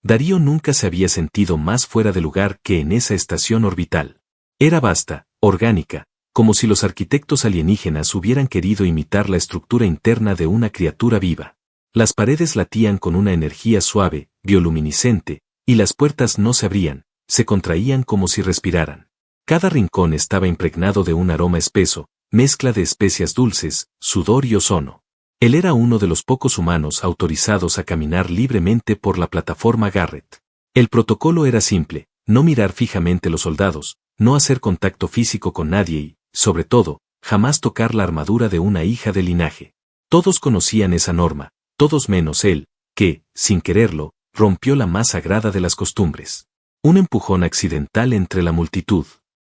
Darío nunca se había sentido más fuera de lugar que en esa estación orbital. Era vasta, orgánica, como si los arquitectos alienígenas hubieran querido imitar la estructura interna de una criatura viva. Las paredes latían con una energía suave, bioluminiscente, y las puertas no se abrían, se contraían como si respiraran. Cada rincón estaba impregnado de un aroma espeso, mezcla de especias dulces, sudor y ozono. Él era uno de los pocos humanos autorizados a caminar libremente por la plataforma Garrett. El protocolo era simple, no mirar fijamente los soldados, no hacer contacto físico con nadie y, sobre todo, jamás tocar la armadura de una hija de linaje. Todos conocían esa norma, todos menos él, que, sin quererlo, rompió la más sagrada de las costumbres. Un empujón accidental entre la multitud.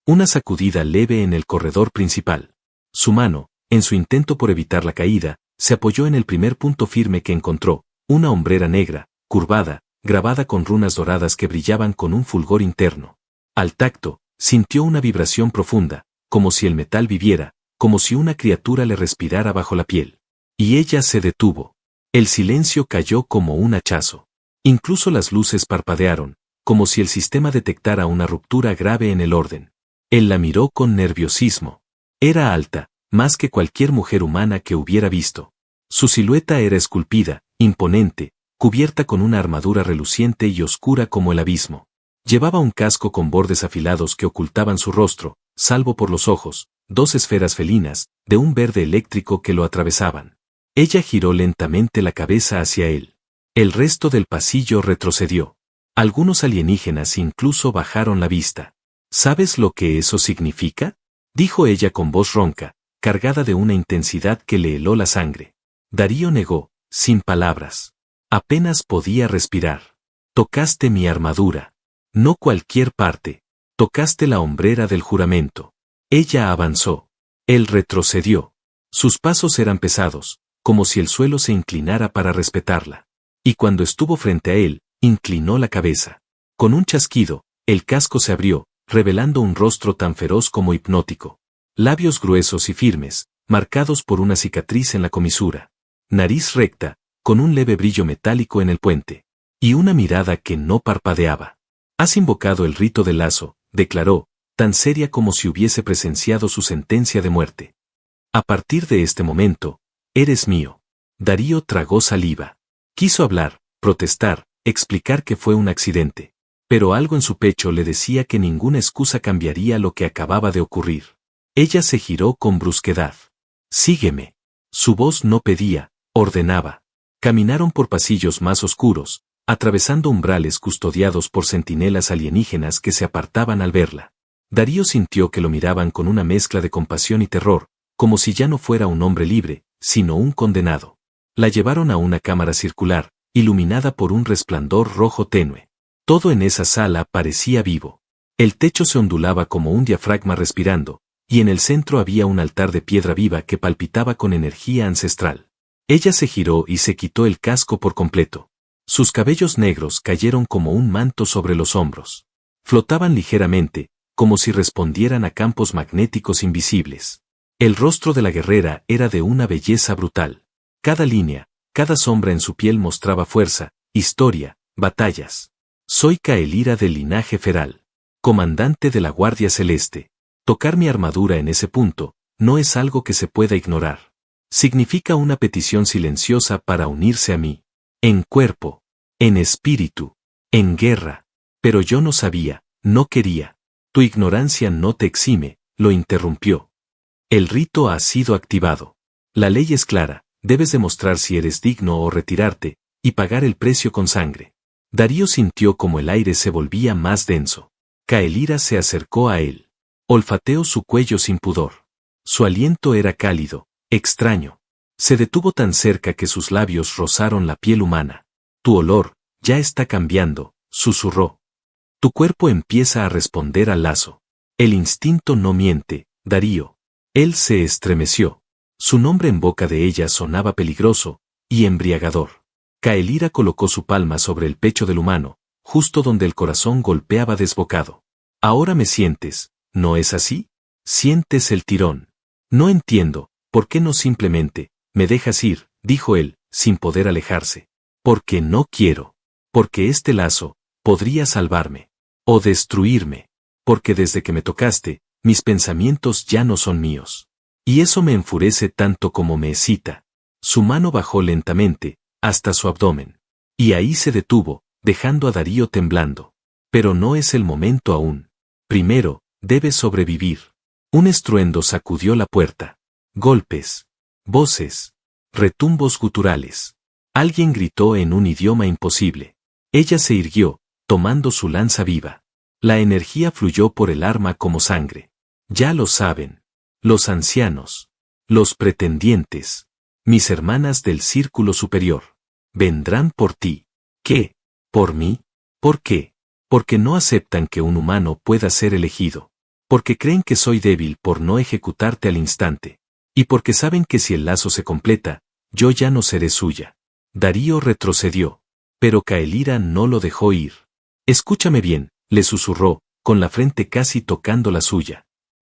Una sacudida leve en el corredor principal. Su mano, en su intento por evitar la caída, se apoyó en el primer punto firme que encontró, una hombrera negra, curvada, grabada con runas doradas que brillaban con un fulgor interno. Al tacto, sintió una vibración profunda, como si el metal viviera, como si una criatura le respirara bajo la piel. Y ella se detuvo. El silencio cayó como un hachazo. Incluso las luces parpadearon, como si el sistema detectara una ruptura grave en el orden. Él la miró con nerviosismo. Era alta, más que cualquier mujer humana que hubiera visto. Su silueta era esculpida, imponente, cubierta con una armadura reluciente y oscura como el abismo. Llevaba un casco con bordes afilados que ocultaban su rostro, salvo por los ojos, dos esferas felinas, de un verde eléctrico que lo atravesaban. Ella giró lentamente la cabeza hacia él. El resto del pasillo retrocedió. Algunos alienígenas incluso bajaron la vista. ¿Sabes lo que eso significa?, dijo ella con voz ronca, cargada de una intensidad que le heló la sangre. Darío negó, sin palabras. Apenas podía respirar. Tocaste mi armadura. No cualquier parte. Tocaste la hombrera del juramento. Ella avanzó. Él retrocedió. Sus pasos eran pesados, como si el suelo se inclinara para respetarla. Y cuando estuvo frente a él, inclinó la cabeza. Con un chasquido, el casco se abrió, revelando un rostro tan feroz como hipnótico. Labios gruesos y firmes, marcados por una cicatriz en la comisura. Nariz recta, con un leve brillo metálico en el puente. Y una mirada que no parpadeaba. Has invocado el rito del lazo, declaró, tan seria como si hubiese presenciado su sentencia de muerte. A partir de este momento, eres mío. Darío tragó saliva. Quiso hablar, protestar, explicar que fue un accidente. Pero algo en su pecho le decía que ninguna excusa cambiaría lo que acababa de ocurrir. Ella se giró con brusquedad. Sígueme. Su voz no pedía, ordenaba. Caminaron por pasillos más oscuros, atravesando umbrales custodiados por centinelas alienígenas que se apartaban al verla. Darío sintió que lo miraban con una mezcla de compasión y terror, como si ya no fuera un hombre libre, sino un condenado. La llevaron a una cámara circular, iluminada por un resplandor rojo tenue. Todo en esa sala parecía vivo. El techo se ondulaba como un diafragma respirando, y en el centro había un altar de piedra viva que palpitaba con energía ancestral. Ella se giró y se quitó el casco por completo. Sus cabellos negros cayeron como un manto sobre los hombros. Flotaban ligeramente, como si respondieran a campos magnéticos invisibles. El rostro de la guerrera era de una belleza brutal. Cada línea, cada sombra en su piel mostraba fuerza, historia, batallas. Soy Caelira del linaje feral, comandante de la Guardia Celeste. Tocar mi armadura en ese punto, no es algo que se pueda ignorar. Significa una petición silenciosa para unirse a mí. En cuerpo, en espíritu, en guerra. Pero yo no sabía, no quería. Tu ignorancia no te exime, lo interrumpió. El rito ha sido activado. La ley es clara, debes demostrar si eres digno o retirarte, y pagar el precio con sangre. Darío sintió como el aire se volvía más denso. Caelira se acercó a él. Olfateó su cuello sin pudor. Su aliento era cálido, extraño. Se detuvo tan cerca que sus labios rozaron la piel humana. Tu olor, ya está cambiando, susurró. Tu cuerpo empieza a responder al lazo. El instinto no miente, Darío. Él se estremeció. Su nombre en boca de ella sonaba peligroso y embriagador. Caelira colocó su palma sobre el pecho del humano, justo donde el corazón golpeaba desbocado. Ahora me sientes, ¿no es así? Sientes el tirón. No entiendo, ¿por qué no simplemente me dejas ir?, dijo él, sin poder alejarse. Porque no quiero. porque este lazo podría salvarme o destruirme, porque desde que me tocaste, mis pensamientos ya no son míos. Y eso me enfurece tanto como me excita. Su mano bajó lentamente, hasta su abdomen. Y ahí se detuvo, dejando a Darío temblando. Pero no es el momento aún. Primero, debes sobrevivir. Un estruendo sacudió la puerta. Golpes. Voces. Retumbos guturales. Alguien gritó en un idioma imposible. Ella se irguió, tomando su lanza viva. La energía fluyó por el arma como sangre. Ya lo saben. Los ancianos. Los pretendientes. Mis hermanas del círculo superior. Vendrán por ti. ¿Qué? ¿Por mí? ¿Por qué? Porque no aceptan que un humano pueda ser elegido. Porque creen que soy débil por no ejecutarte al instante. Y porque saben que si el lazo se completa, yo ya no seré suya. Darío retrocedió. Pero Caelira no lo dejó ir. Escúchame bien, le susurró, con la frente casi tocando la suya.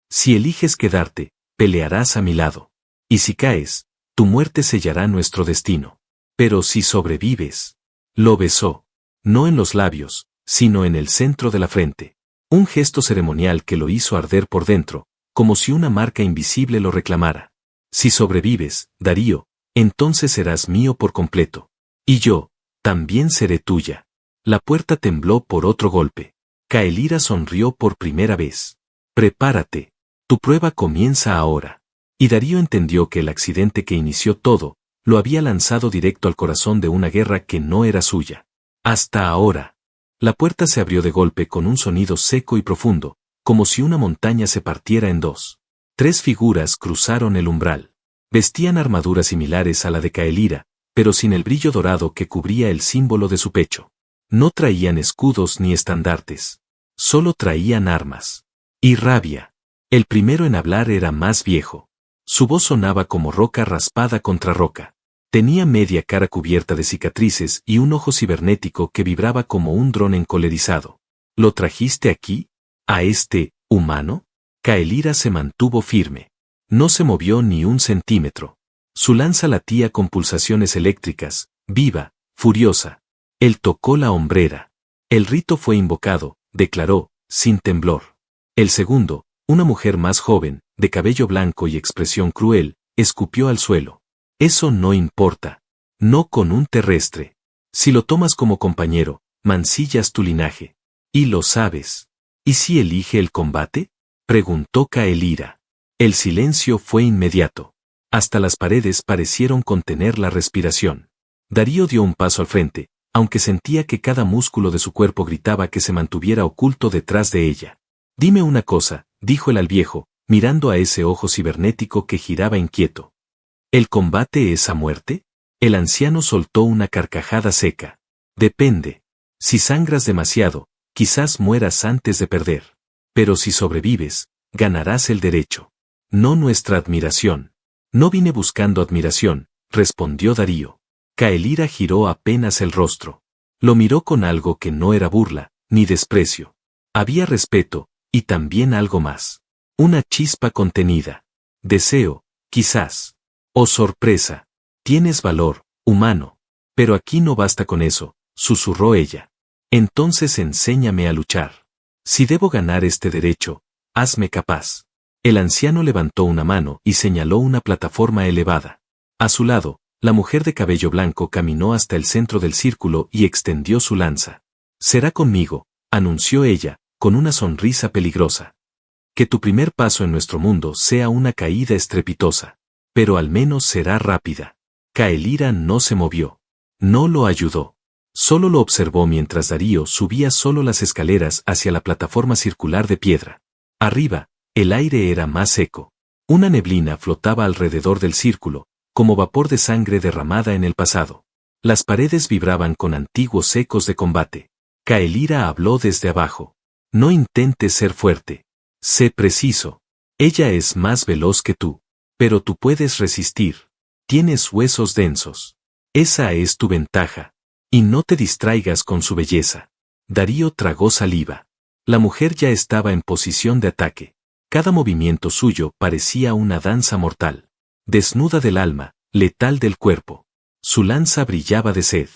Si eliges quedarte, pelearás a mi lado. Y si caes, tu muerte sellará nuestro destino. Pero si sobrevives. Lo besó. No en los labios, sino en el centro de la frente. Un gesto ceremonial que lo hizo arder por dentro, como si una marca invisible lo reclamara. Si sobrevives, Darío, entonces serás mío por completo. Y yo, también seré tuya. La puerta tembló por otro golpe. Caelira sonrió por primera vez. Prepárate. Tu prueba comienza ahora. Y Darío entendió que el accidente que inició todo, lo había lanzado directo al corazón de una guerra que no era suya. Hasta ahora. La puerta se abrió de golpe con un sonido seco y profundo, como si una montaña se partiera en dos. 3 figuras cruzaron el umbral. Vestían armaduras similares a la de Caelira, pero sin el brillo dorado que cubría el símbolo de su pecho. No traían escudos ni estandartes. Solo traían armas. Y rabia. El primero en hablar era más viejo. Su voz sonaba como roca raspada contra roca. Tenía media cara cubierta de cicatrices y un ojo cibernético que vibraba como un dron encolerizado. ¿Lo trajiste aquí? ¿A este humano? Caelira se mantuvo firme. No se movió ni un centímetro. Su lanza latía con pulsaciones eléctricas, viva, furiosa. Él tocó la hombrera. El rito fue invocado, declaró, sin temblor. El segundo, una mujer más joven, de cabello blanco y expresión cruel, escupió al suelo. Eso no importa. No con un terrestre. Si lo tomas como compañero, mancillas tu linaje. Y lo sabes. ¿Y si elige el combate? Preguntó Caelira. El silencio fue inmediato. Hasta las paredes parecieron contener la respiración. Darío dio un paso al frente, aunque sentía que cada músculo de su cuerpo gritaba que se mantuviera oculto detrás de ella. Dime una cosa, dijo él al viejo, mirando a ese ojo cibernético que giraba inquieto. ¿El combate es a muerte? El anciano soltó una carcajada seca. Depende. Si sangras demasiado, quizás mueras antes de perder. Pero si sobrevives, ganarás el derecho. No nuestra admiración. No vine buscando admiración, respondió Darío. Caelira giró apenas el rostro. Lo miró con algo que no era burla, ni desprecio. Había respeto, y también algo más. Una chispa contenida. Deseo, quizás. Oh sorpresa. Tienes valor, humano. Pero aquí no basta con eso, susurró ella. Entonces enséñame a luchar. Si debo ganar este derecho, hazme capaz. El anciano levantó una mano y señaló una plataforma elevada. A su lado, la mujer de cabello blanco caminó hasta el centro del círculo y extendió su lanza. Será conmigo, anunció ella, con una sonrisa peligrosa. Que tu primer paso en nuestro mundo sea una caída estrepitosa. Pero al menos será rápida. Caelira no se movió. No lo ayudó. Solo lo observó mientras Darío subía solo las escaleras hacia la plataforma circular de piedra. Arriba, el aire era más seco. Una neblina flotaba alrededor del círculo, como vapor de sangre derramada en el pasado. Las paredes vibraban con antiguos ecos de combate. Caelira habló desde abajo. No intentes ser fuerte. Sé preciso. Ella es más veloz que tú. Pero tú puedes resistir. Tienes huesos densos. Esa es tu ventaja. Y no te distraigas con su belleza. Darío tragó saliva. La mujer ya estaba en posición de ataque. Cada movimiento suyo parecía una danza mortal. Desnuda del alma, letal del cuerpo. Su lanza brillaba de sed.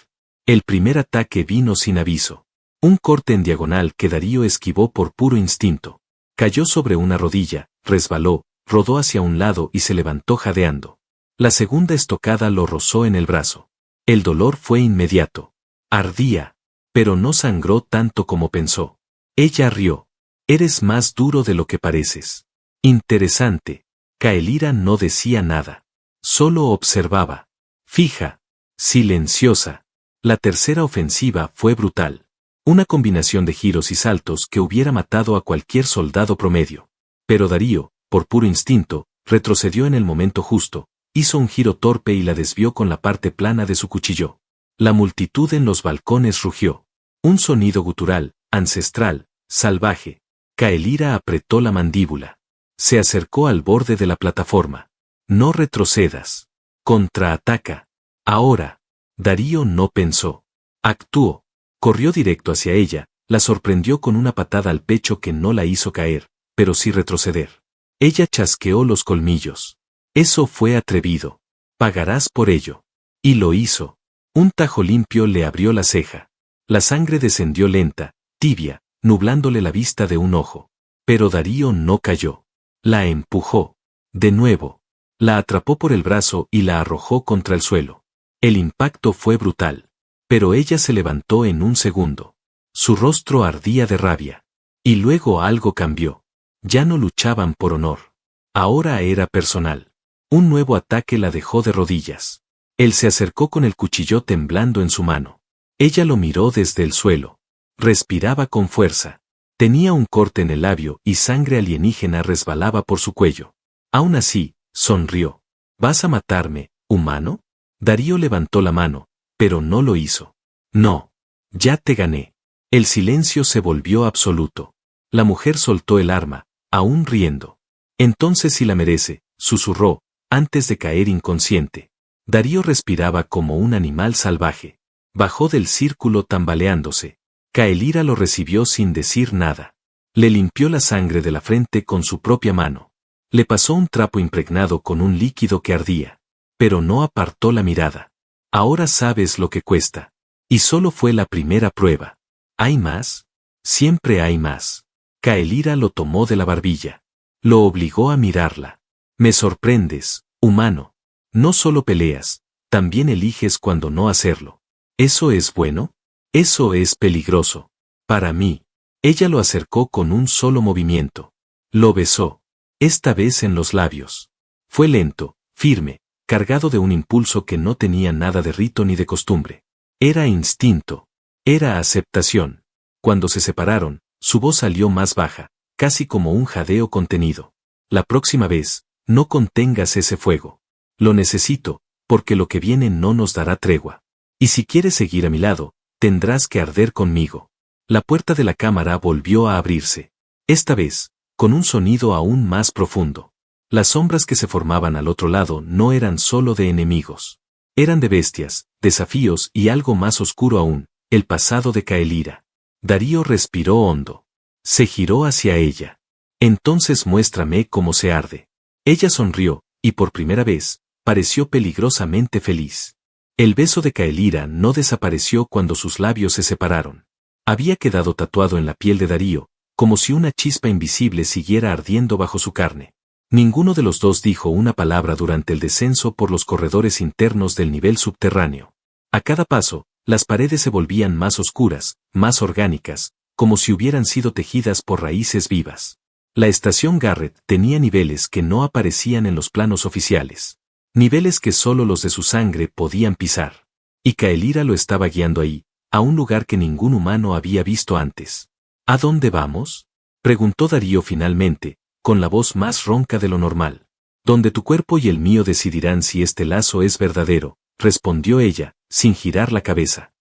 El primer ataque vino sin aviso. Un corte en diagonal que Darío esquivó por puro instinto. Cayó sobre una rodilla, resbaló, rodó hacia un lado y se levantó jadeando. La segunda estocada lo rozó en el brazo. El dolor fue inmediato. Ardía, pero no sangró tanto como pensó. Ella rió. Eres más duro de lo que pareces. Interesante. Caelira no decía nada. Solo observaba. Fija. Silenciosa. La tercera ofensiva fue brutal. Una combinación de giros y saltos que hubiera matado a cualquier soldado promedio. Pero Darío, por puro instinto, retrocedió en el momento justo, hizo un giro torpe y la desvió con la parte plana de su cuchillo. La multitud en los balcones rugió. Un sonido gutural, ancestral, salvaje. Caelira apretó la mandíbula. Se acercó al borde de la plataforma. No retrocedas. Contraataca. Ahora. Darío no pensó. Actuó. Corrió directo hacia ella, la sorprendió con una patada al pecho que no la hizo caer, pero sí retroceder. Ella chasqueó los colmillos. Eso fue atrevido. Pagarás por ello. Y lo hizo. Un tajo limpio le abrió la ceja. La sangre descendió lenta, tibia, nublándole la vista de un ojo. Pero Darío no cayó. La empujó. De nuevo. La atrapó por el brazo y la arrojó contra el suelo. El impacto fue brutal. Pero ella se levantó en un segundo. Su rostro ardía de rabia. Y luego algo cambió. Ya no luchaban por honor. Ahora era personal. Un nuevo ataque la dejó de rodillas. Él se acercó con el cuchillo temblando en su mano. Ella lo miró desde el suelo. Respiraba con fuerza. Tenía un corte en el labio y sangre alienígena resbalaba por su cuello. Aún así, sonrió. ¿Vas a matarme, humano? Darío levantó la mano, pero no lo hizo. No. Ya te gané. El silencio se volvió absoluto. La mujer soltó el arma, aún riendo. Entonces sí la merece, susurró, antes de caer inconsciente. Darío respiraba como un animal salvaje. Bajó del círculo tambaleándose. Caelira lo recibió sin decir nada. Le limpió la sangre de la frente con su propia mano. Le pasó un trapo impregnado con un líquido que ardía. Pero no apartó la mirada. Ahora sabes lo que cuesta. Y solo fue la primera prueba. ¿Hay más? Siempre hay más. Caelira lo tomó de la barbilla. Lo obligó a mirarla. Me sorprendes, humano. No solo peleas, también eliges cuando no hacerlo. ¿Eso es bueno? Eso es peligroso. Para mí. Ella lo acercó con un solo movimiento. Lo besó. Esta vez en los labios. Fue lento, firme, cargado de un impulso que no tenía nada de rito ni de costumbre. Era instinto. Era aceptación. Cuando se separaron, su voz salió más baja, casi como un jadeo contenido. La próxima vez, no contengas ese fuego. Lo necesito, porque lo que viene no nos dará tregua. Y si quieres seguir a mi lado, tendrás que arder conmigo. La puerta de la cámara volvió a abrirse. Esta vez, con un sonido aún más profundo. Las sombras que se formaban al otro lado no eran solo de enemigos. Eran de bestias, desafíos y algo más oscuro aún, el pasado de Caelira. Darío respiró hondo. Se giró hacia ella. Entonces muéstrame cómo se arde. Ella sonrió, y por primera vez, pareció peligrosamente feliz. El beso de Caelira no desapareció cuando sus labios se separaron. Había quedado tatuado en la piel de Darío, como si una chispa invisible siguiera ardiendo bajo su carne. Ninguno de los dos dijo una palabra durante el descenso por los corredores internos del nivel subterráneo. A cada paso, las paredes se volvían más oscuras, más orgánicas, como si hubieran sido tejidas por raíces vivas. La estación Garrett tenía niveles que no aparecían en los planos oficiales. Niveles que solo los de su sangre podían pisar. Y Caelira lo estaba guiando ahí, a un lugar que ningún humano había visto antes. ¿A dónde vamos? Preguntó Darío finalmente, con la voz más ronca de lo normal. Donde tu cuerpo y el mío decidirán si este lazo es verdadero, respondió ella, sin girar la cabeza.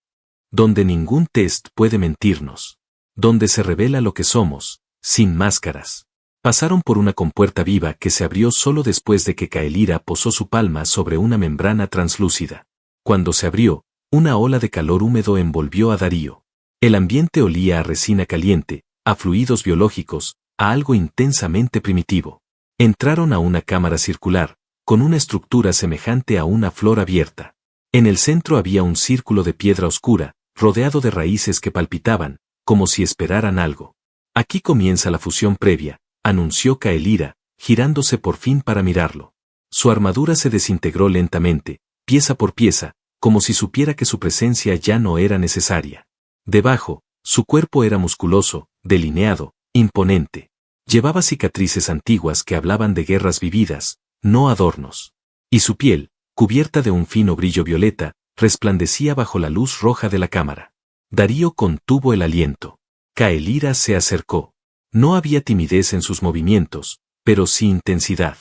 Donde ningún test puede mentirnos. Donde se revela lo que somos, sin máscaras. Pasaron por una compuerta viva que se abrió solo después de que Caelira posó su palma sobre una membrana translúcida. Cuando se abrió, una ola de calor húmedo envolvió a Darío. El ambiente olía a resina caliente, a fluidos biológicos, a algo intensamente primitivo. Entraron a una cámara circular, con una estructura semejante a una flor abierta. En el centro había un círculo de piedra oscura, rodeado de raíces que palpitaban, como si esperaran algo. Aquí comienza la fusión previa, anunció Caelira, girándose por fin para mirarlo. Su armadura se desintegró lentamente, pieza por pieza, como si supiera que su presencia ya no era necesaria. Debajo, su cuerpo era musculoso, delineado, imponente. Llevaba cicatrices antiguas que hablaban de guerras vividas, no adornos. Y su piel, cubierta de un fino brillo violeta, resplandecía bajo la luz roja de la cámara. Darío contuvo el aliento. Caelira se acercó. No había timidez en sus movimientos, pero sí intensidad.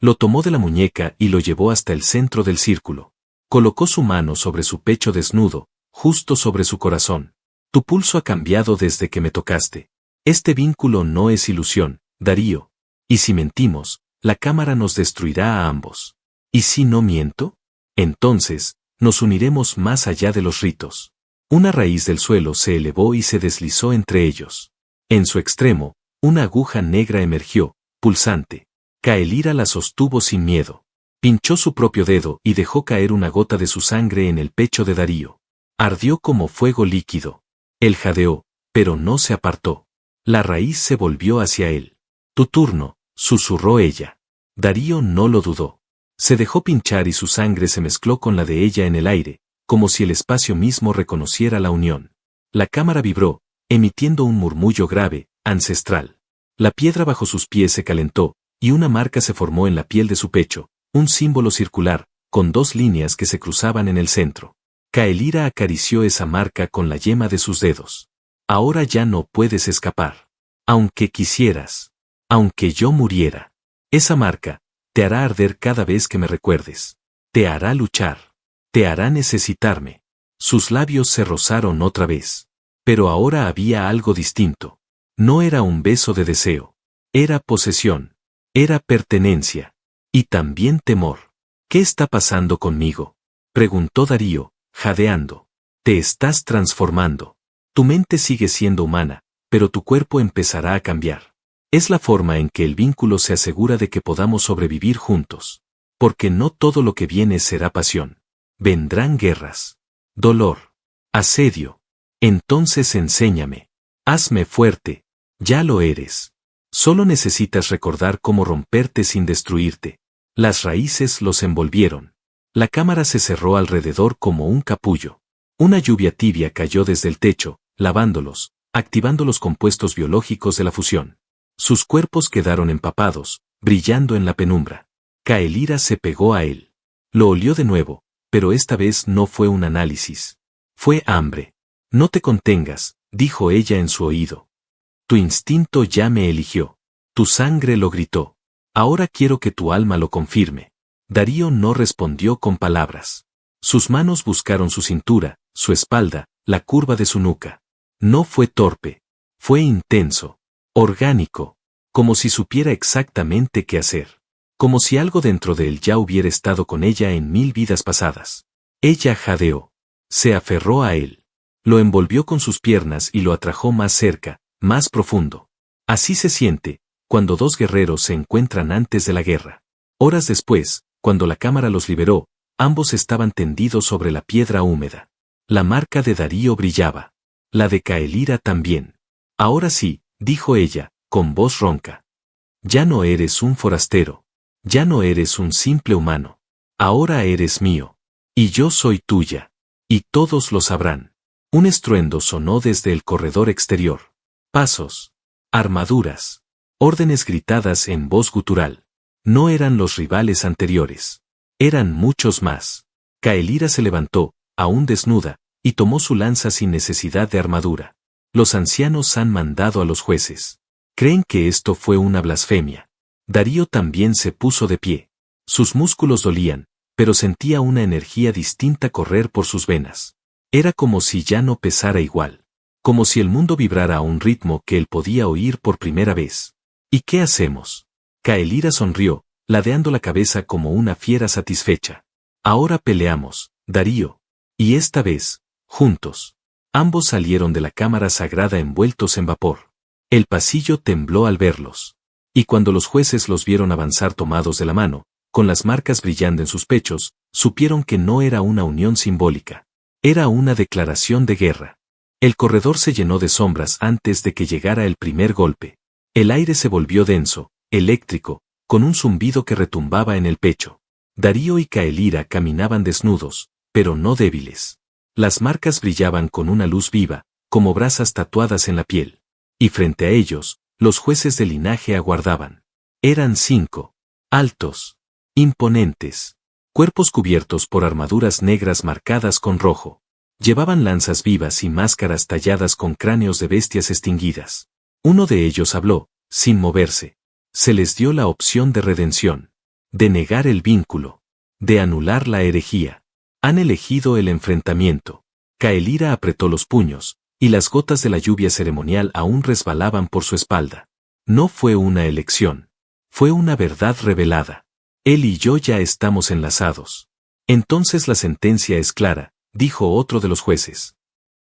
Lo tomó de la muñeca y lo llevó hasta el centro del círculo. Colocó su mano sobre su pecho desnudo, justo sobre su corazón. Tu pulso ha cambiado desde que me tocaste. Este vínculo no es ilusión, Darío. Y si mentimos, la cámara nos destruirá a ambos. ¿Y si no miento? Entonces, nos uniremos más allá de los ritos. Una raíz del suelo se elevó y se deslizó entre ellos. En su extremo, una aguja negra emergió, pulsante. Caelira la sostuvo sin miedo. Pinchó su propio dedo y dejó caer una gota de su sangre en el pecho de Darío. Ardió como fuego líquido. Él jadeó, pero no se apartó. La raíz se volvió hacia él. Tu turno, susurró ella. Darío no lo dudó. Se dejó pinchar y su sangre se mezcló con la de ella en el aire, como si el espacio mismo reconociera la unión. La cámara vibró, emitiendo un murmullo grave, ancestral. La piedra bajo sus pies se calentó, y una marca se formó en la piel de su pecho, un símbolo circular, con dos líneas que se cruzaban en el centro. Caelira acarició esa marca con la yema de sus dedos. Ahora ya no puedes escapar. Aunque quisieras. Aunque yo muriera. Esa marca te hará arder cada vez que me recuerdes. Te hará luchar. Te hará necesitarme. Sus labios se rozaron otra vez. Pero ahora había algo distinto. No era un beso de deseo. Era posesión. Era pertenencia. Y también temor. ¿Qué está pasando conmigo? Preguntó Darío, jadeando. Te estás transformando. Tu mente sigue siendo humana, pero tu cuerpo empezará a cambiar. Es la forma en que el vínculo se asegura de que podamos sobrevivir juntos. Porque no todo lo que viene será pasión. Vendrán guerras. Dolor. Asedio. Entonces enséñame. Hazme fuerte. Ya lo eres. Solo necesitas recordar cómo romperte sin destruirte. Las raíces los envolvieron. La cámara se cerró alrededor como un capullo. Una lluvia tibia cayó desde el techo, lavándolos, activando los compuestos biológicos de la fusión. Sus cuerpos quedaron empapados, brillando en la penumbra. Caelira se pegó a él. Lo olió de nuevo, pero esta vez no fue un análisis. Fue hambre. No te contengas, dijo ella en su oído. Tu instinto ya me eligió. Tu sangre lo gritó. Ahora quiero que tu alma lo confirme. Darío no respondió con palabras. Sus manos buscaron su cintura, su espalda, la curva de su nuca. No fue torpe. Fue intenso. Orgánico. Como si supiera exactamente qué hacer. Como si algo dentro de él ya hubiera estado con ella en 1000 vidas pasadas. Ella jadeó. Se aferró a él. Lo envolvió con sus piernas y lo atrajo más cerca, más profundo. Así se siente, cuando dos guerreros se encuentran antes de la guerra. Horas después, cuando la cámara los liberó, ambos estaban tendidos sobre la piedra húmeda. La marca de Darío brillaba. La de Caelira también. Ahora sí, dijo ella, con voz ronca. Ya no eres un forastero. Ya no eres un simple humano. Ahora eres mío. Y yo soy tuya. Y todos lo sabrán. Un estruendo sonó desde el corredor exterior. Pasos. Armaduras. Órdenes gritadas en voz gutural. No eran los rivales anteriores. Eran muchos más. Caelira se levantó, aún desnuda, y tomó su lanza sin necesidad de armadura. Los ancianos han mandado a los jueces. Creen que esto fue una blasfemia. Darío también se puso de pie. Sus músculos dolían, pero sentía una energía distinta correr por sus venas. Era como si ya no pesara igual. Como si el mundo vibrara a un ritmo que él podía oír por primera vez. ¿Y qué hacemos? Caelira sonrió, ladeando la cabeza como una fiera satisfecha. Ahora peleamos, Darío. Y esta vez, juntos. Ambos salieron de la cámara sagrada envueltos en vapor. El pasillo tembló al verlos. Y cuando los jueces los vieron avanzar tomados de la mano, con las marcas brillando en sus pechos, supieron que no era una unión simbólica. Era una declaración de guerra. El corredor se llenó de sombras antes de que llegara el primer golpe. El aire se volvió denso, eléctrico, con un zumbido que retumbaba en el pecho. Darío y Caelira caminaban desnudos, pero no débiles. Las marcas brillaban con una luz viva, como brasas tatuadas en la piel. Y frente a ellos, los jueces del linaje aguardaban. Eran 5. Altos. Imponentes. Cuerpos cubiertos por armaduras negras marcadas con rojo. Llevaban lanzas vivas y máscaras talladas con cráneos de bestias extinguidas. Uno de ellos habló, sin moverse. Se les dio la opción de redención. De negar el vínculo. De anular la herejía. Han elegido el enfrentamiento. Caelira apretó los puños, y las gotas de la lluvia ceremonial aún resbalaban por su espalda. No fue una elección. Fue una verdad revelada. Él y yo ya estamos enlazados. Entonces la sentencia es clara, dijo otro de los jueces.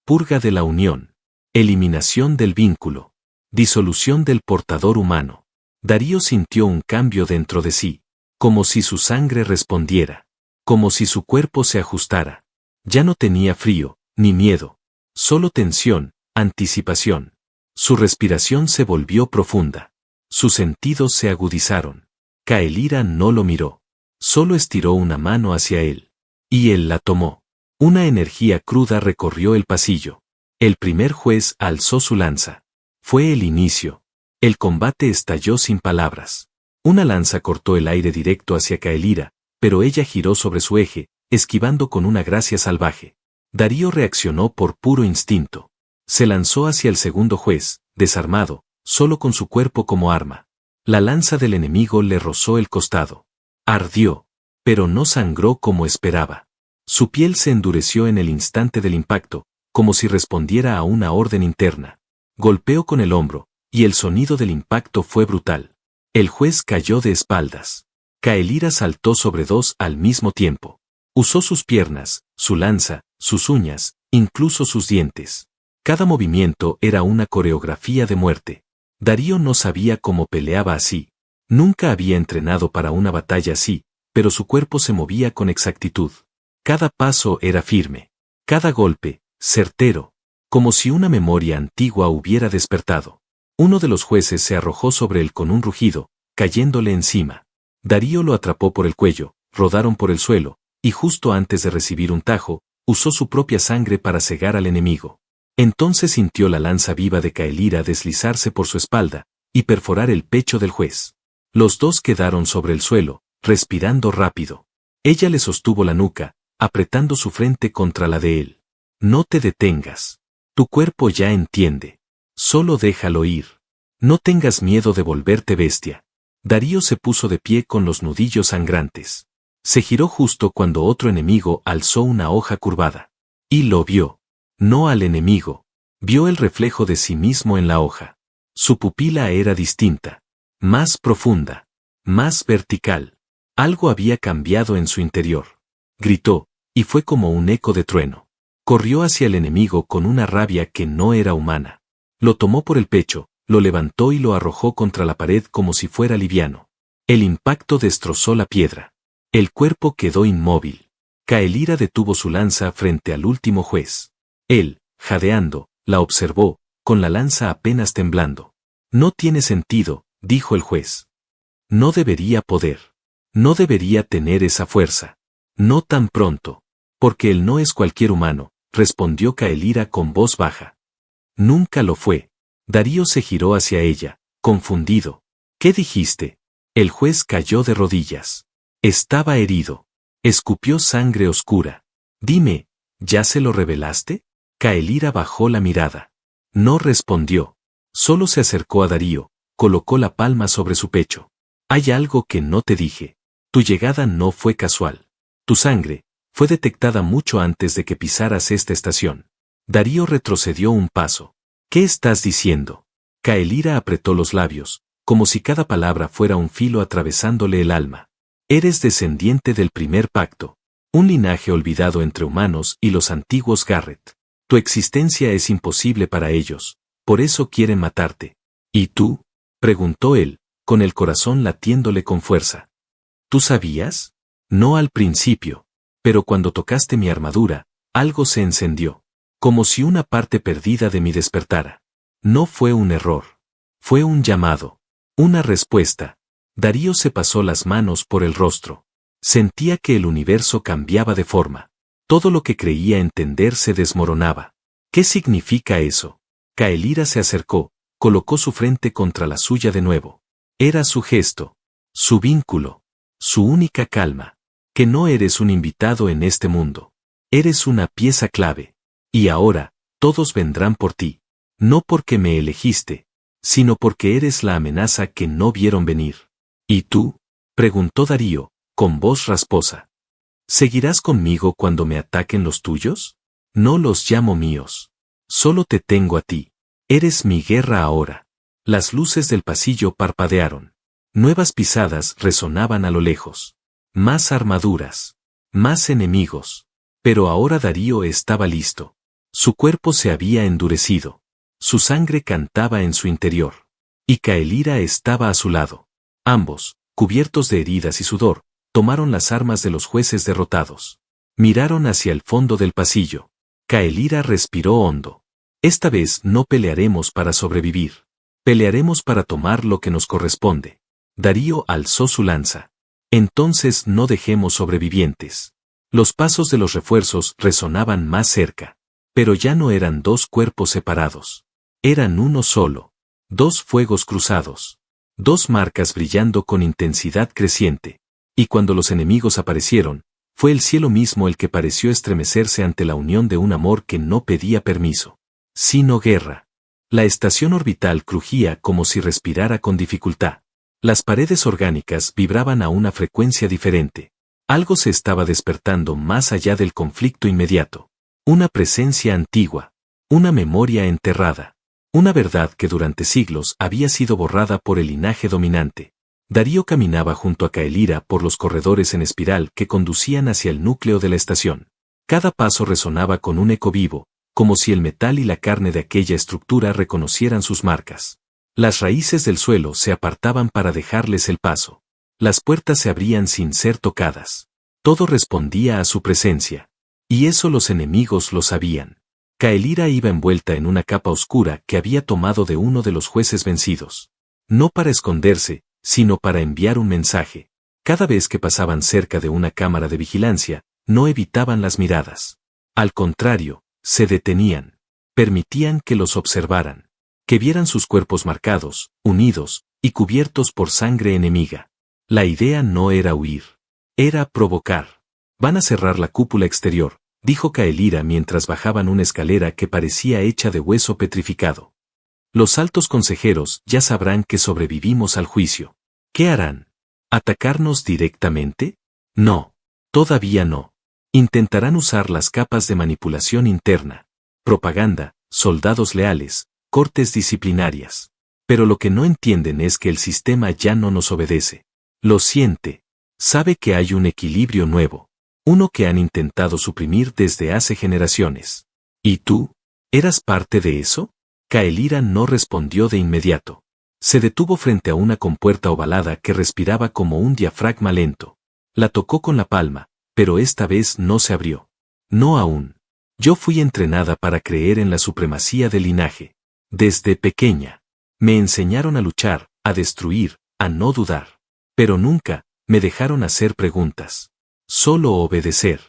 Purga de la unión. Eliminación del vínculo. Disolución del portador humano. Darío sintió un cambio dentro de sí, como si su sangre respondiera, como si su cuerpo se ajustara. Ya no tenía frío, ni miedo, solo tensión, anticipación. Su respiración se volvió profunda. Sus sentidos se agudizaron. Caelira no lo miró. Solo estiró una mano hacia él. Y él la tomó. Una energía cruda recorrió el pasillo. El primer juez alzó su lanza. Fue el inicio. El combate estalló sin palabras. Una lanza cortó el aire directo hacia Caelira, pero ella giró sobre su eje, esquivando con una gracia salvaje. Darío reaccionó por puro instinto. Se lanzó hacia el segundo juez, desarmado, solo con su cuerpo como arma. La lanza del enemigo le rozó el costado. Ardió, pero no sangró como esperaba. Su piel se endureció en el instante del impacto, como si respondiera a una orden interna. Golpeó con el hombro, y el sonido del impacto fue brutal. El juez cayó de espaldas. Caelira saltó sobre dos al mismo tiempo. Usó sus piernas, su lanza, sus uñas, incluso sus dientes. Cada movimiento era una coreografía de muerte. Darío no sabía cómo peleaba así. Nunca había entrenado para una batalla así, pero su cuerpo se movía con exactitud. Cada paso era firme. Cada golpe, certero. Como si una memoria antigua hubiera despertado. Uno de los jueces se arrojó sobre él con un rugido, cayéndole encima. Darío lo atrapó por el cuello, rodaron por el suelo, y justo antes de recibir un tajo, usó su propia sangre para cegar al enemigo. Entonces sintió la lanza viva de Caelira deslizarse por su espalda, y perforar el pecho del juez. Los dos quedaron sobre el suelo, respirando rápido. Ella le sostuvo la nuca, apretando su frente contra la de él. No te detengas. Tu cuerpo ya entiende. Solo déjalo ir. No tengas miedo de volverte bestia. Darío se puso de pie con los nudillos sangrantes. Se giró justo cuando otro enemigo alzó una hoja curvada. Y lo vio. No al enemigo. Vio el reflejo de sí mismo en la hoja. Su pupila era distinta. Más profunda. Más vertical. Algo había cambiado en su interior. Gritó, y fue como un eco de trueno. Corrió hacia el enemigo con una rabia que no era humana. Lo tomó por el pecho, lo levantó y lo arrojó contra la pared como si fuera liviano. El impacto destrozó la piedra. El cuerpo quedó inmóvil. Caelira detuvo su lanza frente al último juez. Él, jadeando, la observó, con la lanza apenas temblando. No tiene sentido, dijo el juez. No debería poder. No debería tener esa fuerza. No tan pronto. Porque él no es cualquier humano, respondió Caelira con voz baja. Nunca lo fue. Darío se giró hacia ella, confundido. ¿Qué dijiste? El juez cayó de rodillas. Estaba herido. Escupió sangre oscura. Dime, ¿ya se lo revelaste? Caelira bajó la mirada. No respondió. Solo se acercó a Darío, colocó la palma sobre su pecho. Hay algo que no te dije. Tu llegada no fue casual. Tu sangre fue detectada mucho antes de que pisaras esta estación. Darío retrocedió un paso. ¿Qué estás diciendo? Caelira apretó los labios, como si cada palabra fuera un filo atravesándole el alma. Eres descendiente del primer pacto, un linaje olvidado entre humanos y los antiguos Garrett. Tu existencia es imposible para ellos, por eso quieren matarte. ¿Y tú? Preguntó él, con el corazón latiéndole con fuerza. ¿Tú sabías? No al principio. Pero cuando tocaste mi armadura, algo se encendió. Como si una parte perdida de mí despertara. No fue un error. Fue un llamado. Una respuesta. Darío se pasó las manos por el rostro. Sentía que el universo cambiaba de forma. Todo lo que creía entender se desmoronaba. ¿Qué significa eso? Caelira se acercó, colocó su frente contra la suya de nuevo. Era su gesto. Su vínculo. Su única calma. Que no eres un invitado en este mundo. Eres una pieza clave. Y ahora, todos vendrán por ti. No porque me elegiste, sino porque eres la amenaza que no vieron venir. ¿Y tú? Preguntó Darío, con voz rasposa. ¿Seguirás conmigo cuando me ataquen los tuyos? No los llamo míos. Solo te tengo a ti. Eres mi guerra ahora. Las luces del pasillo parpadearon. Nuevas pisadas resonaban a lo lejos. Más armaduras. Más enemigos. Pero ahora Darío estaba listo. Su cuerpo se había endurecido. Su sangre cantaba en su interior. Y Caelira estaba a su lado. Ambos, cubiertos de heridas y sudor, tomaron las armas de los jueces derrotados. Miraron hacia el fondo del pasillo. Caelira respiró hondo. Esta vez no pelearemos para sobrevivir. Pelearemos para tomar lo que nos corresponde. Darío alzó su lanza. Entonces no dejemos sobrevivientes. Los pasos de los refuerzos resonaban más cerca. Pero ya no eran dos cuerpos separados. Eran uno solo. Dos fuegos cruzados. Dos marcas brillando con intensidad creciente. Y cuando los enemigos aparecieron, fue el cielo mismo el que pareció estremecerse ante la unión de un amor que no pedía permiso, sino guerra. La estación orbital crujía como si respirara con dificultad. Las paredes orgánicas vibraban a una frecuencia diferente. Algo se estaba despertando más allá del conflicto inmediato. Una presencia antigua. Una memoria enterrada. Una verdad que durante siglos había sido borrada por el linaje dominante. Darío caminaba junto a Caelira por los corredores en espiral que conducían hacia el núcleo de la estación. Cada paso resonaba con un eco vivo, como si el metal y la carne de aquella estructura reconocieran sus marcas. Las raíces del suelo se apartaban para dejarles el paso. Las puertas se abrían sin ser tocadas. Todo respondía a su presencia. Y eso los enemigos lo sabían. Caelira iba envuelta en una capa oscura que había tomado de uno de los jueces vencidos. No para esconderse, sino para enviar un mensaje. Cada vez que pasaban cerca de una cámara de vigilancia, no evitaban las miradas. Al contrario, se detenían. Permitían que los observaran. Que vieran sus cuerpos marcados, unidos, y cubiertos por sangre enemiga. La idea no era huir. Era provocar. Van a cerrar la cúpula exterior, dijo Caelira mientras bajaban una escalera que parecía hecha de hueso petrificado. Los altos consejeros ya sabrán que sobrevivimos al juicio. ¿Qué harán? ¿Atacarnos directamente? No. Todavía no. Intentarán usar las capas de manipulación interna. Propaganda, soldados leales, cortes disciplinarias. Pero lo que no entienden es que el sistema ya no nos obedece. Lo siente. Sabe que hay un equilibrio nuevo. Uno que han intentado suprimir desde hace generaciones. ¿Y tú? ¿Eras parte de eso? Caelira no respondió de inmediato. Se detuvo frente a una compuerta ovalada que respiraba como un diafragma lento. La tocó con la palma, pero esta vez no se abrió. No aún. Yo fui entrenada para creer en la supremacía del linaje. Desde pequeña. Me enseñaron a luchar, a destruir, a no dudar. Pero nunca me dejaron hacer preguntas. Solo obedecer.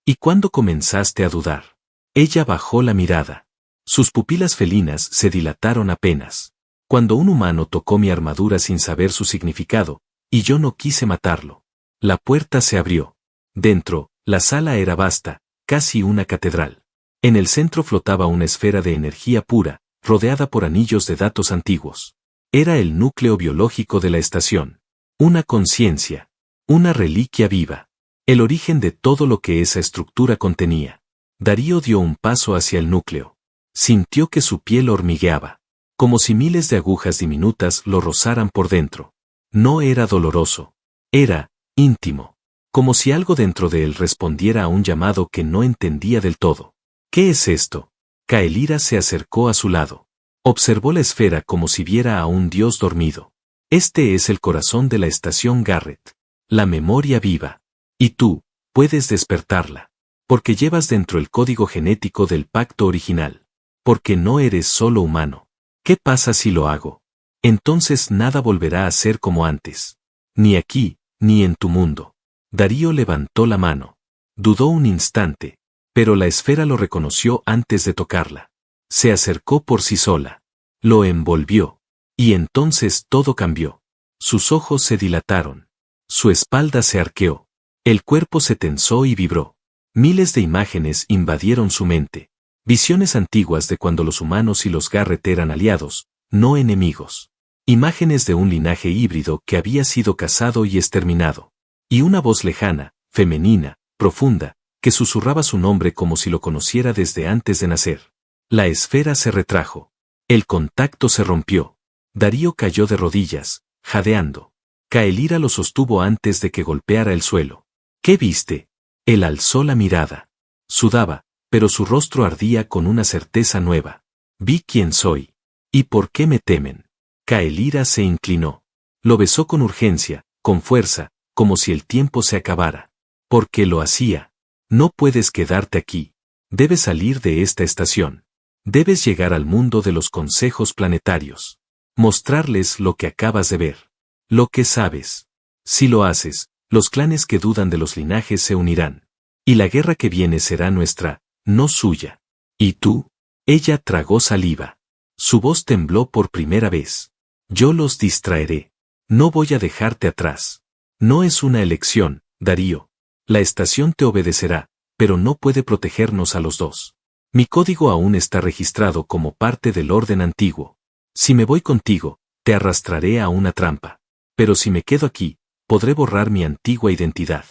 ¿Y cuándo comenzaste a dudar? Ella bajó la mirada. Sus pupilas felinas se dilataron apenas. Cuando un humano tocó mi armadura sin saber su significado, y yo no quise matarlo. La puerta se abrió. Dentro, la sala era vasta, casi una catedral. En el centro flotaba una esfera de energía pura, rodeada por anillos de datos antiguos. Era el núcleo biológico de la estación. Una conciencia. Una reliquia viva. El origen de todo lo que esa estructura contenía. Darío dio un paso hacia el núcleo. Sintió que su piel hormigueaba. Como si miles de agujas diminutas lo rozaran por dentro. No era doloroso. Era íntimo. Como si algo dentro de él respondiera a un llamado que no entendía del todo. ¿Qué es esto? Caelira se acercó a su lado. Observó la esfera como si viera a un dios dormido. Este es el corazón de la estación Garrett. la memoria viva. Y tú, puedes despertarla. Porque llevas dentro el código genético del pacto original. Porque no eres solo humano. ¿Qué pasa si lo hago? Entonces nada volverá a ser como antes. Ni aquí, ni en tu mundo. Darío levantó la mano. Dudó un instante, pero la esfera lo reconoció antes de tocarla. Se acercó por sí sola. Lo envolvió. Y entonces todo cambió. Sus ojos se dilataron. Su espalda se arqueó. El cuerpo se tensó y vibró. Miles de imágenes invadieron su mente. Visiones antiguas de cuando los humanos y los Garrett eran aliados, no enemigos. Imágenes de un linaje híbrido que había sido cazado y exterminado. Y una voz lejana, femenina, profunda, que susurraba su nombre como si lo conociera desde antes de nacer. La esfera se retrajo. El contacto se rompió. Darío cayó de rodillas, jadeando. Caelira lo sostuvo antes de que golpeara el suelo. ¿Qué viste? Él alzó la mirada. Sudaba, pero su rostro ardía con una certeza nueva. Vi quién soy. ¿Y por qué me temen? Caelira se inclinó. Lo besó con urgencia, con fuerza, como si el tiempo se acabara. ¿Por qué lo hacía? No puedes quedarte aquí. Debes salir de esta estación. Debes llegar al mundo de los consejos planetarios. Mostrarles lo que acabas de ver. Lo que sabes. Si lo haces, los clanes que dudan de los linajes se unirán. Y la guerra que viene será nuestra, no suya. ¿Y tú? Ella tragó saliva. Su voz tembló por primera vez. Yo los distraeré. No voy a dejarte atrás. No es una elección, Darío. La estación te obedecerá, pero no puede protegernos a los dos. Mi código aún está registrado como parte del orden antiguo. Si me voy contigo, te arrastraré a una trampa. Pero si me quedo aquí, podré borrar mi antigua identidad.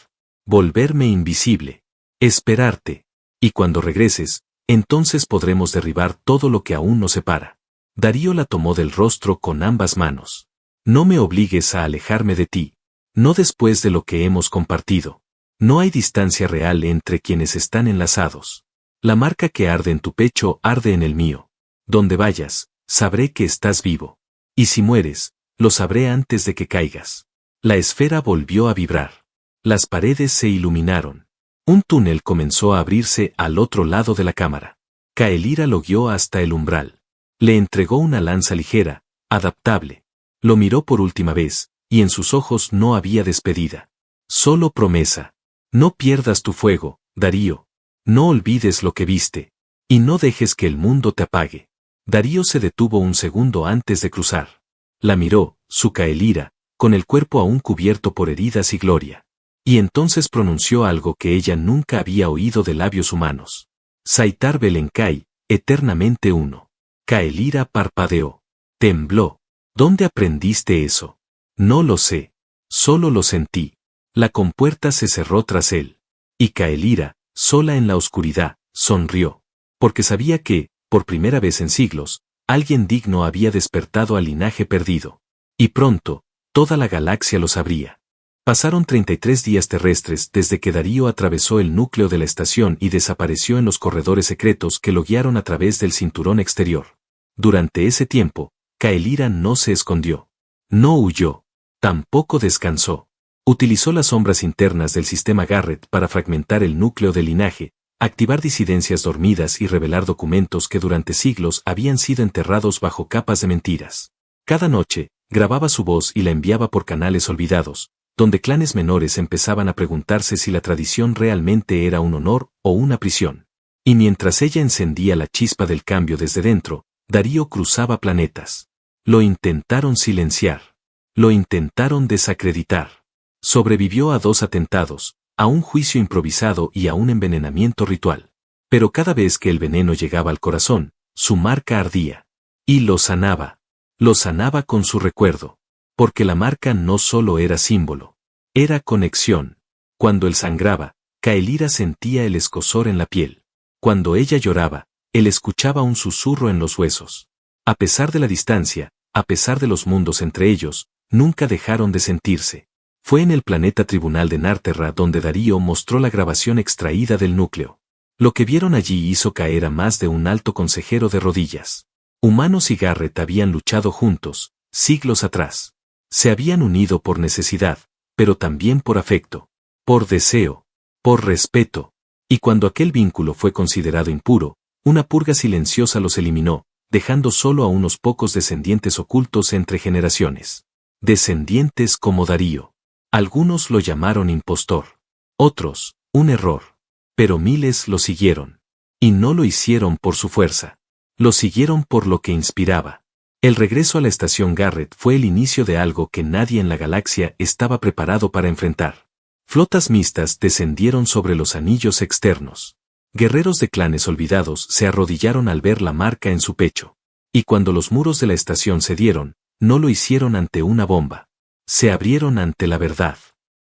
Volverme invisible. Esperarte. Y cuando regreses, entonces podremos derribar todo lo que aún nos separa. Darío la tomó del rostro con ambas manos. No me obligues a alejarme de ti. No después de lo que hemos compartido. No hay distancia real entre quienes están enlazados. La marca que arde en tu pecho arde en el mío. Donde vayas, sabré que estás vivo. Y si mueres, lo sabré antes de que caigas. La esfera volvió a vibrar. Las paredes se iluminaron. Un túnel comenzó a abrirse al otro lado de la cámara. Caelira lo guió hasta el umbral. Le entregó una lanza ligera, adaptable. Lo miró por última vez, y en sus ojos no había despedida. Solo promesa. No pierdas tu fuego, Darío. No olvides lo que viste. Y no dejes que el mundo te apague. Darío se detuvo un segundo antes de cruzar. La miró, su Caelira, con el cuerpo aún cubierto por heridas y gloria. Y entonces pronunció algo que ella nunca había oído de labios humanos. Saitar Belenkai, eternamente uno. Caelira parpadeó. Tembló. ¿Dónde aprendiste eso? No lo sé. Solo lo sentí. La compuerta se cerró tras él. Y Caelira, sola en la oscuridad, sonrió. Porque sabía que, por primera vez en siglos, alguien digno había despertado al linaje perdido. Y pronto, toda la galaxia lo sabría. Pasaron 33 días terrestres desde que Darío atravesó el núcleo de la estación y desapareció en los corredores secretos que lo guiaron a través del cinturón exterior. Durante ese tiempo, Caelira no se escondió. No huyó. Tampoco descansó. Utilizó las sombras internas del sistema Garrett para fragmentar el núcleo del linaje, activar disidencias dormidas y revelar documentos que durante siglos habían sido enterrados bajo capas de mentiras. Cada noche, grababa su voz y la enviaba por canales olvidados, donde clanes menores empezaban a preguntarse si la tradición realmente era un honor o una prisión. Y mientras ella encendía la chispa del cambio desde dentro, Darío cruzaba planetas. Lo intentaron silenciar. Lo intentaron desacreditar. Sobrevivió a 2 atentados, a un juicio improvisado y a un envenenamiento ritual. Pero cada vez que el veneno llegaba al corazón, su marca ardía. Y lo sanaba. Lo sanaba con su recuerdo. Porque la marca no solo era símbolo. Era conexión. Cuando él sangraba, Caelira sentía el escozor en la piel. Cuando ella lloraba, él escuchaba un susurro en los huesos. A pesar de la distancia, a pesar de los mundos entre ellos, nunca dejaron de sentirse. Fue en el planeta tribunal de Narterra donde Darío mostró la grabación extraída del núcleo. Lo que vieron allí hizo caer a más de un alto consejero de rodillas. Humanos y Garrett habían luchado juntos, siglos atrás. Se habían unido por necesidad, pero también por afecto, por deseo, por respeto. Y cuando aquel vínculo fue considerado impuro, una purga silenciosa los eliminó, dejando solo a unos pocos descendientes ocultos entre generaciones. Descendientes como Darío. Algunos lo llamaron impostor. Otros, un error. Pero miles lo siguieron. Y no lo hicieron por su fuerza. Lo siguieron por lo que inspiraba. El regreso a la estación Garrett fue el inicio de algo que nadie en la galaxia estaba preparado para enfrentar. Flotas mixtas descendieron sobre los anillos externos. Guerreros de clanes olvidados se arrodillaron al ver la marca en su pecho. Y cuando los muros de la estación cedieron, no lo hicieron ante una bomba. Se abrieron ante la verdad.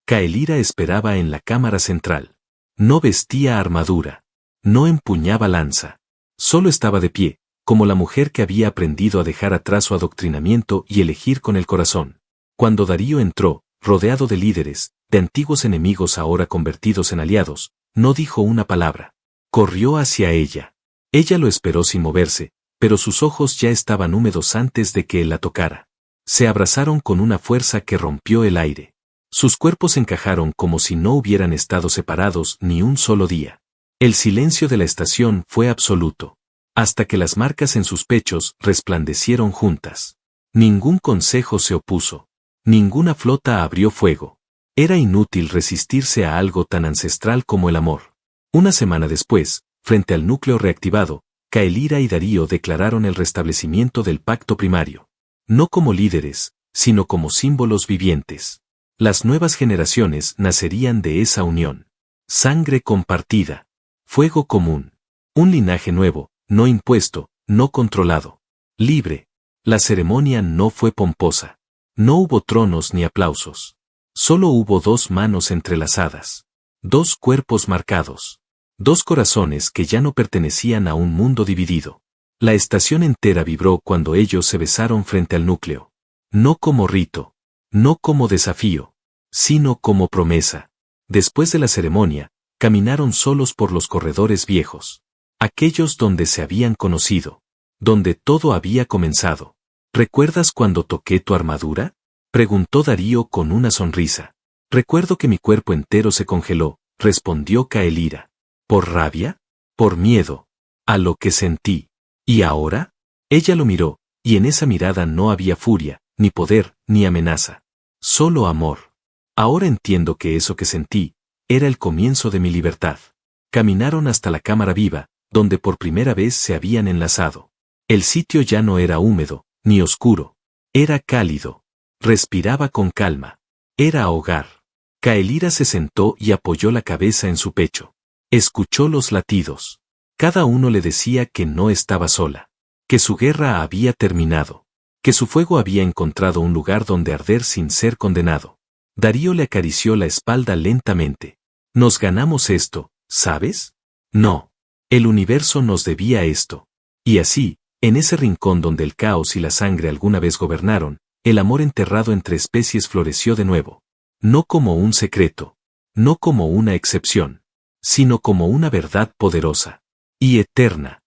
Kaelira esperaba en la cámara central. No vestía armadura. No empuñaba lanza. Solo estaba de pie, como la mujer que había aprendido a dejar atrás su adoctrinamiento y elegir con el corazón. Cuando Darío entró, rodeado de líderes, de antiguos enemigos ahora convertidos en aliados, no dijo una palabra. Corrió hacia ella. Ella lo esperó sin moverse, pero sus ojos ya estaban húmedos antes de que él la tocara. Se abrazaron con una fuerza que rompió el aire. Sus cuerpos encajaron como si no hubieran estado separados ni un solo día. El silencio de la estación fue absoluto, hasta que las marcas en sus pechos resplandecieron juntas. Ningún consejo se opuso. Ninguna flota abrió fuego. Era inútil resistirse a algo tan ancestral como el amor. Una semana después, frente al núcleo reactivado, Kaelira y Darío declararon el restablecimiento del pacto primario. No como líderes, sino como símbolos vivientes. Las nuevas generaciones nacerían de esa unión. Sangre compartida. Fuego común. Un linaje nuevo, no impuesto, no controlado. Libre. La ceremonia no fue pomposa. No hubo tronos ni aplausos. Solo hubo dos manos entrelazadas. Dos cuerpos marcados. Dos corazones que ya no pertenecían a un mundo dividido. La estación entera vibró cuando ellos se besaron frente al núcleo. No como rito. No como desafío. Sino como promesa. Después de la ceremonia, caminaron solos por los corredores viejos. Aquellos donde se habían conocido. Donde todo había comenzado. ¿Recuerdas cuando toqué tu armadura? Preguntó Darío con una sonrisa. Recuerdo que mi cuerpo entero se congeló, respondió Kaelira. ¿Por rabia? ¿Por miedo? A lo que sentí. ¿Y ahora? Ella lo miró, y en esa mirada no había furia, ni poder, ni amenaza. Solo amor. Ahora entiendo que eso que sentí, era el comienzo de mi libertad. Caminaron hasta la cámara viva, donde por primera vez se habían enlazado. El sitio ya no era húmedo, ni oscuro. Era cálido. Respiraba con calma. Era hogar. Kaelira se sentó y apoyó la cabeza en su pecho. Escuchó los latidos. Cada uno le decía que no estaba sola. Que su guerra había terminado. Que su fuego había encontrado un lugar donde arder sin ser condenado. Darío le acarició la espalda lentamente. Nos ganamos esto, ¿sabes? No. El universo nos debía esto. Y así, en ese rincón donde el caos y la sangre alguna vez gobernaron, el amor enterrado entre especies floreció de nuevo. No como un secreto. No como una excepción. Sino como una verdad poderosa. Y eterna.